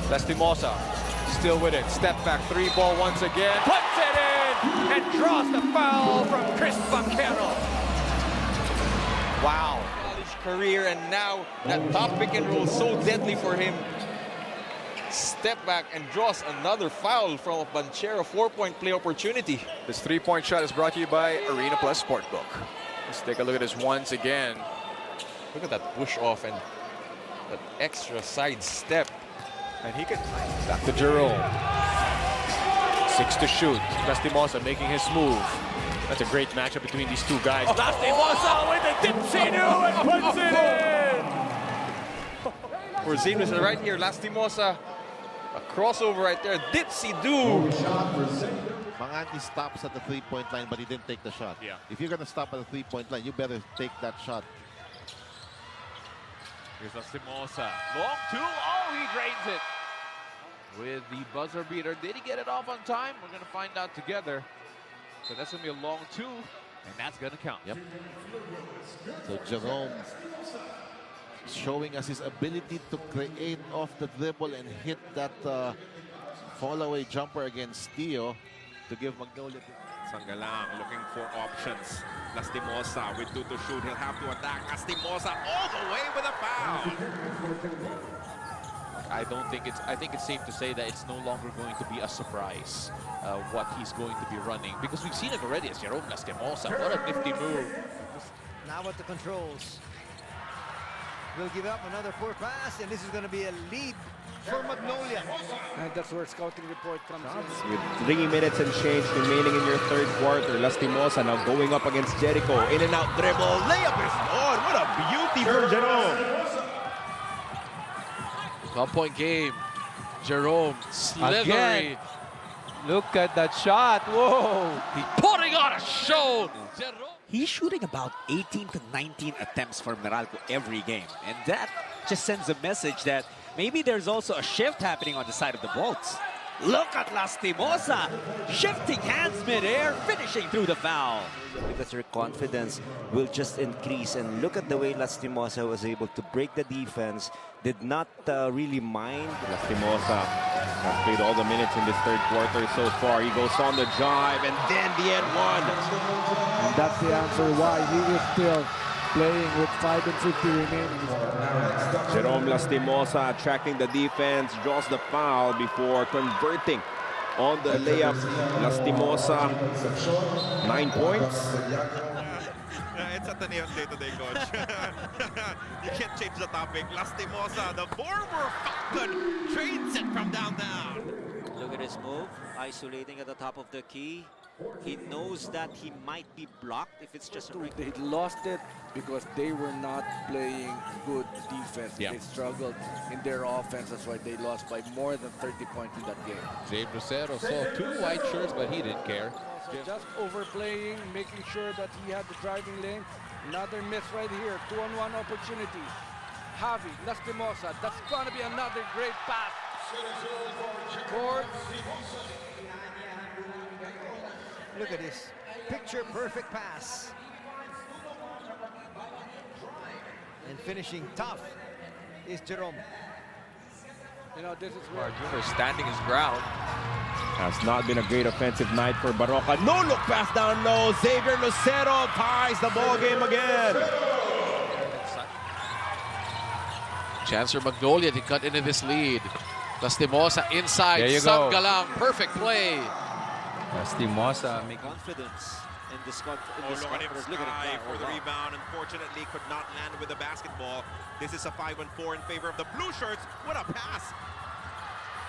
Lastimosa still with it. Step back, 3-ball once again. Puts it in and draws the foul from Chris Vaquero. Wow. College career, and now that top pick and roll so deadly for him. Step back and draws another foul from a Banchero 4-point play opportunity. This 3-point shot is brought to you by Arena Plus Sportbook. Let's take a look at this once again. Look at that push off and that extra side step. And he can back to Jerom. 6 to shoot. Lastimosa making his move. That's a great matchup between these two guys. Lastimosa with a dipsy-do and puts it in! Porzingis is right here. Lastimosa, a crossover right there. Dipsy-do. Manganti stops at the 3-point line, but he didn't take the shot. Yeah. If you're going to stop at the 3-point line, you better take that shot. Here's Lasimosa. Long two. Oh, he drains it. With the buzzer beater. Did he get it off on time? We're going to find out together. So that's going to be a long two, and that's going to count. Yep. So Jerom showing us his ability to create off the dribble and hit that fall-away jumper against Tio to give Magnolia. Sangalang looking for options. Lastimosa with 2 to shoot. He'll have to attack. Lastimosa all the way with a foul. I think it's safe to say that it's no longer going to be a surprise what he's going to be running, because we've seen it already as Jerom Lastimosa. What a nifty move. Now at the controls. Will give up another poor pass, and this is going to be a lead for Magnolia. And that's where scouting report comes in. With 3 minutes and change remaining in your third quarter, Lastimosa now going up against Jericho. In and out dribble. Layup is on. What a beauty for Jerom. 12-point game. Jerom slithery. Again. Look at that shot. Whoa. He's putting on a show. Jerom. He's shooting about 18 to 19 attempts for Meralco every game. And that just sends a message that maybe there's also a shift happening on the side of the Bolts. Look at Lastimosa, shifting hands midair, finishing through the foul. Because their confidence will just increase. And look at the way Lasimosa was able to break the defense, did not really mind. Lastimosa has played all the minutes in this third quarter so far. He goes on the drive and then the end one. And that's the answer why he is still playing with 5 and 50 remaining. Jerom Lastimosa attracting the defense, draws the foul before converting on the layup. Lastimosa, 9 points. It's at the day-to-day, coach. You can't change the topic. Lastimosa, the former Falcon, trains it from downtown. Look at his move, isolating at the top of the key. He knows that he might be blocked if it's just a ring. They lost it because they were not playing good defense. Yeah. They struggled in their offense. That's why they lost by more than 30 points in that game. James Lucero saw 2 white shirts, but he didn't care. Just overplaying, making sure that he had the driving lane. Another miss right here. 2-on-1 opportunity. Javi, Lastimosa. That's going to be another great pass. Court. Look at this picture-perfect pass. And finishing tough is Jerom. You know, this is where Junior standing his ground. Has not been a great offensive night for Baroka. No look pass down low. Xavier Lucero ties the ball game again. Chance for Magnolia to cut into this lead. Lastimosa inside. There you go. Sangalang, perfect play. Lastimosa making Confidence in this Oh, look at him conference. Look at sky him. for the rebound. Unfortunately, could not land with the basketball. This is a 5-4 in favor of the blue shirts. What a pass!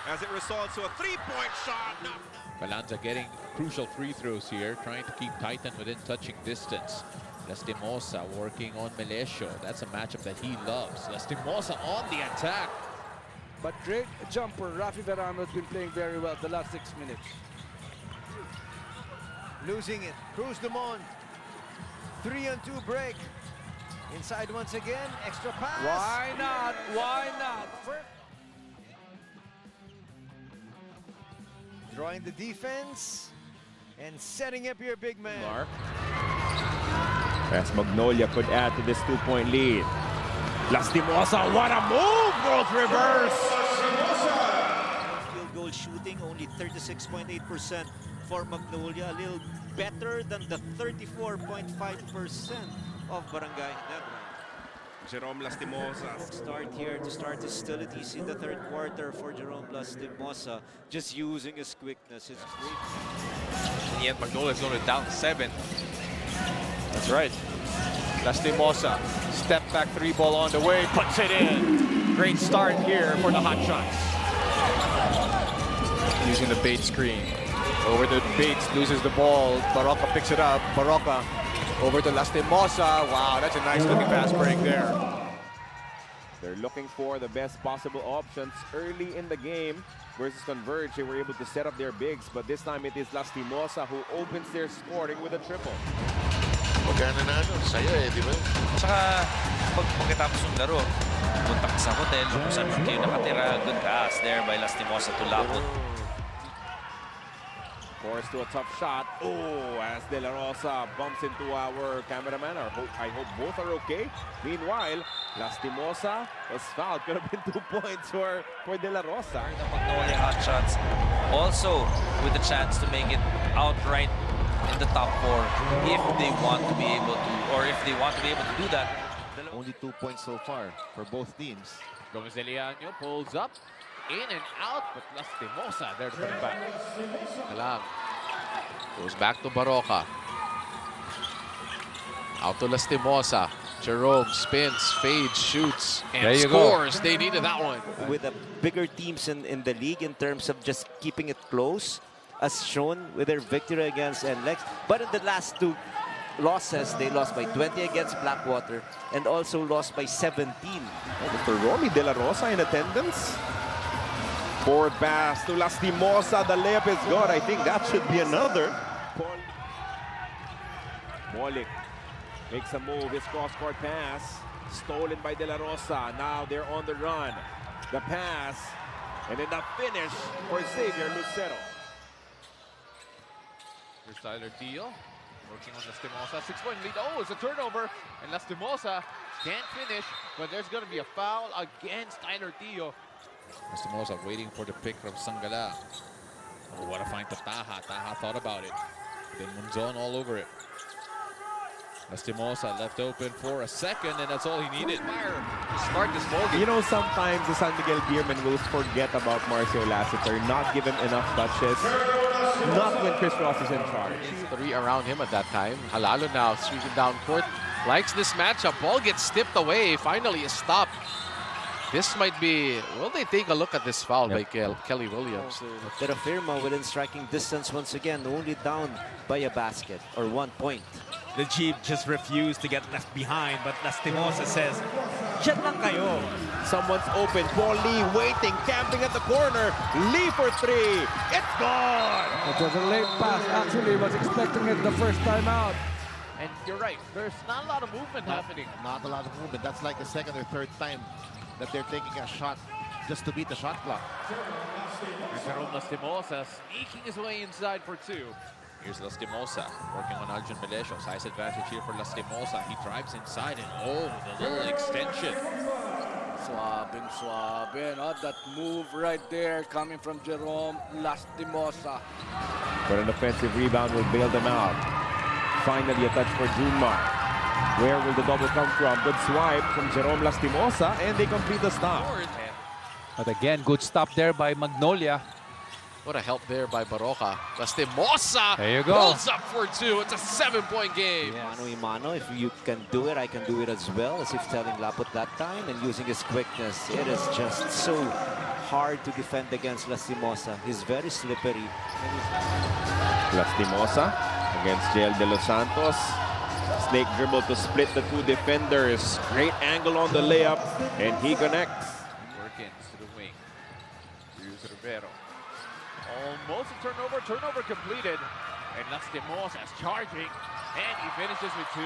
As it results to a 3-point shot. No. Balanza getting crucial free throws here, trying to keep Titan within touching distance. Lastimosa working on Melesio. That's a matchup that he loves. Lastimosa on the attack. But great jumper. Rafi Verano has been playing very well the last 6 minutes. Losing it. Cruz Dumont. 3-on-2 break. Inside once again. Extra pass. Why not? Why not? Drawing the defense and setting up your big man. Mark. As Magnolia could add to this 2-point lead. Lastimosa, what a move! Goes reverse. shooting, only 36.8% for Magnolia, a little better than the 34.5% of Barangay Ginebra. Jerom Lastimosa. Start here to start hostilities in the third quarter for Jerom Lastimosa, just using his quickness, his great. And yet Magnolia is only down 7. That's right. Lastimosa, step back 3 ball on the way, puts it in. Great start here for the Hotshots. Using the bait screen. Over the Bates, loses the ball. Baroka picks it up. Baroka over to Lastimosa. Wow, that's a nice looking fast break there. They're looking for the best possible options early in the game versus Converge. They were able to set up their bigs, but this time it is Lasimosa who opens their scoring with a triple. Magana na saya di ba? Saka pagkatapos ng laro, punta ka sa hotel, kung saan kayo nakatira, good pass there by Lasimosa to Lapot. Forced to a tough shot. Oh, as De La Rosa bumps into our cameraman. I hope both are okay. Meanwhile, Lastimosa was fouled. Could have been 2 points for De La Rosa. The Magnolia Hotshots also with the chance to make it outright in the top 4 if they want to be able to, or if they want to be able to do that. Only 2 points so far for both teams. Gomez de Leaño pulls up, in and out, but Lastimosa there to put it back. Alam. Goes back to Baroka. Out to Lastimosa. Jerome spins, fades, shoots, and there you scores. Go. They needed that one. With the bigger teams in the league in terms of just keeping it close, as shown with their victory against NLEX. But in the last 2 losses, they lost by 20 against Blackwater and also lost by 17. Mr. Romy De La Rosa in attendance. Forward pass to Lastimosa. The layup is good. I think that should be another. Molik makes a move. His cross-court pass. Stolen by De La Rosa. Now they're on the run. The pass. And then the finish for Xavier Lucero. Here's Tyler Teal working on Lastimosa. 6-point lead. Oh, it's a turnover. And Lastimosa can't finish, but there's going to be a foul against Tyler Teal. Lastimosa waiting for the pick from Sangala. Oh, what a find to Taha. Taha thought about it. Then Munzon all over it. Lastimosa left open for a second, and that's all he needed. Start this ball game. You know, sometimes the San Miguel Beermen will forget about Marcio Lassiter, not give him enough touches. Not when Chris Ross is in charge. 3 around him at that time. Halalo now sweeping down court. Likes this matchup. Ball gets tipped away. Finally a stop. This might be, will they take a look at this foul by Kelly Williams? Terra Firma within striking distance once again, only down by a basket or 1 point. The Jeep just refused to get left behind, but Lastimosa says, "Diyan lang kayo." Someone's open. Paul Lee waiting, camping at the corner. Lee for 3. It's gone. It was a late pass. Actually, was expecting it the first time out. And you're right, there's not a lot of movement happening. Not a lot of movement. That's like the second or third time that they're taking a shot just to beat the shot clock. Jerom Lastimosa sneaking his way inside for 2. Here's Lastimosa working on Arjun Melesio. Size advantage here for Lastimosa. He drives inside and oh, the little extension. Swabbing. Oh, that move right there coming from Jerom Lastimosa. But an offensive rebound will bail them out. Finally a touch for Junmar. Where will the double come from? Good swipe from Jerom Lastimosa, and they complete the stop. But again, good stop there by Magnolia. What a help there by Baroka. Lastimosa there you go. Pulls up for 2. It's a 7-point game. Mano y mano, if you can do it, I can do it as well, as if telling Lapot that time, and using his quickness. It is just so hard to defend against Lasimosa. He's very slippery. Lastimosa against Jael De Los Santos. Snake dribble to split the 2 defenders. Great angle on the layup, and he connects. Workins to the wing. Here's Rivero. Almost a turnover. Turnover completed. And Lastimosa is charging. And he finishes with 2.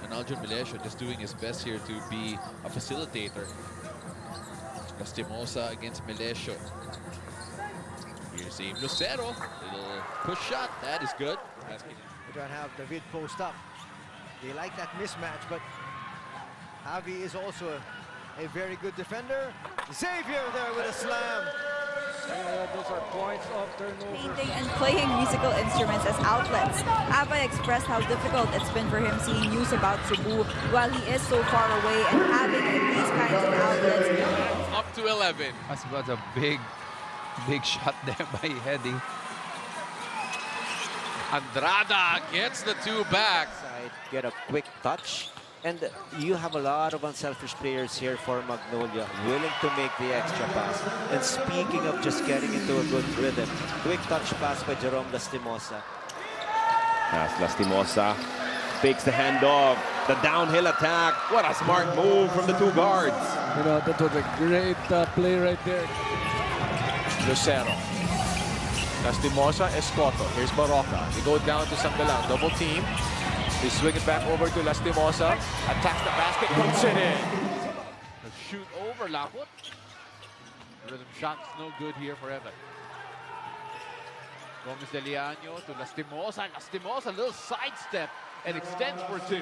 And Arjun Melesio just doing his best here to be a facilitator. Lastimosa against Melesio. Here's Aim Lucero. Little push shot. That is good. We're going to have David post up. They like that mismatch, but Javi is also A very good defender. Xavier there with a slam. Those are points of turnover. Painting and playing musical instruments as outlets. Abay expressed how difficult it's been for him seeing news about Cebu while he is so far away, and having these kinds of outlets. Up to 11. That was a big shot there by Heading. Andrada gets the 2 back. Side, get a quick touch. And you have a lot of unselfish players here for Magnolia, willing to make the extra pass. And speaking of just getting into a good rhythm, quick touch pass by Jerom Lastimosa. As Lastimosa fakes the handoff, the downhill attack. What a smart move from the 2 guards. You know, that was a great play right there. Lucero. Lastimosa, Escoto. Here's Baroka. They go down to Sangalang. Double team. They swing it back over to Lastimosa. Attacks the basket, puts it in. The shoot over Laput. Rhythm shot's no good here for Evan. Gomez de Liano to Lastimosa. Lastimosa, a little sidestep and extends for 2.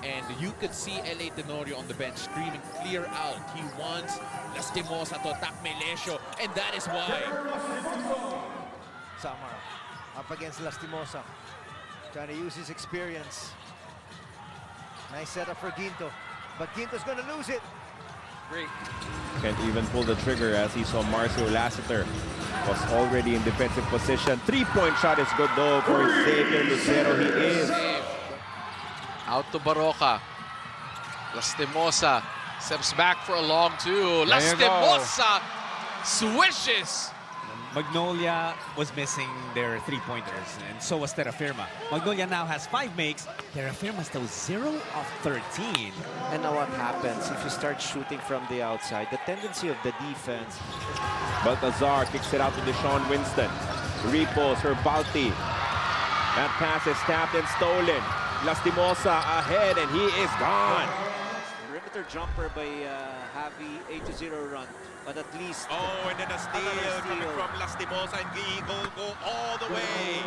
And you could see L.A. Tenorio on the bench screaming clear out. He wants Lastimosa to attack Melesio, and that is why. Samar up against Lastimosa. Trying to use his experience. Nice setup for Ginto. But Ginto's going to lose it. Great. Can't even pull the trigger as he saw Marcio Lassiter was already in defensive position. 3-point shot is good though for Xavier Lucero. He is. Out to Baroka. Lastimosa steps back for a long 2. Lastimosa swishes. Magnolia was missing their 3-pointers, and so was Terrafirma. Magnolia now has 5 makes. Terrafirma still 0 of 13. And now what happens if you start shooting from the outside? The tendency of the defense. Baltazar kicks it out to Deshaun Winston. Repos for Balti. That pass is tapped and stolen. Lastimosa ahead, and he is gone. Perimeter jumper by Javi, 8-0 run. But at least... Oh, and then a steal coming from Lastimosa, and he will go all the way.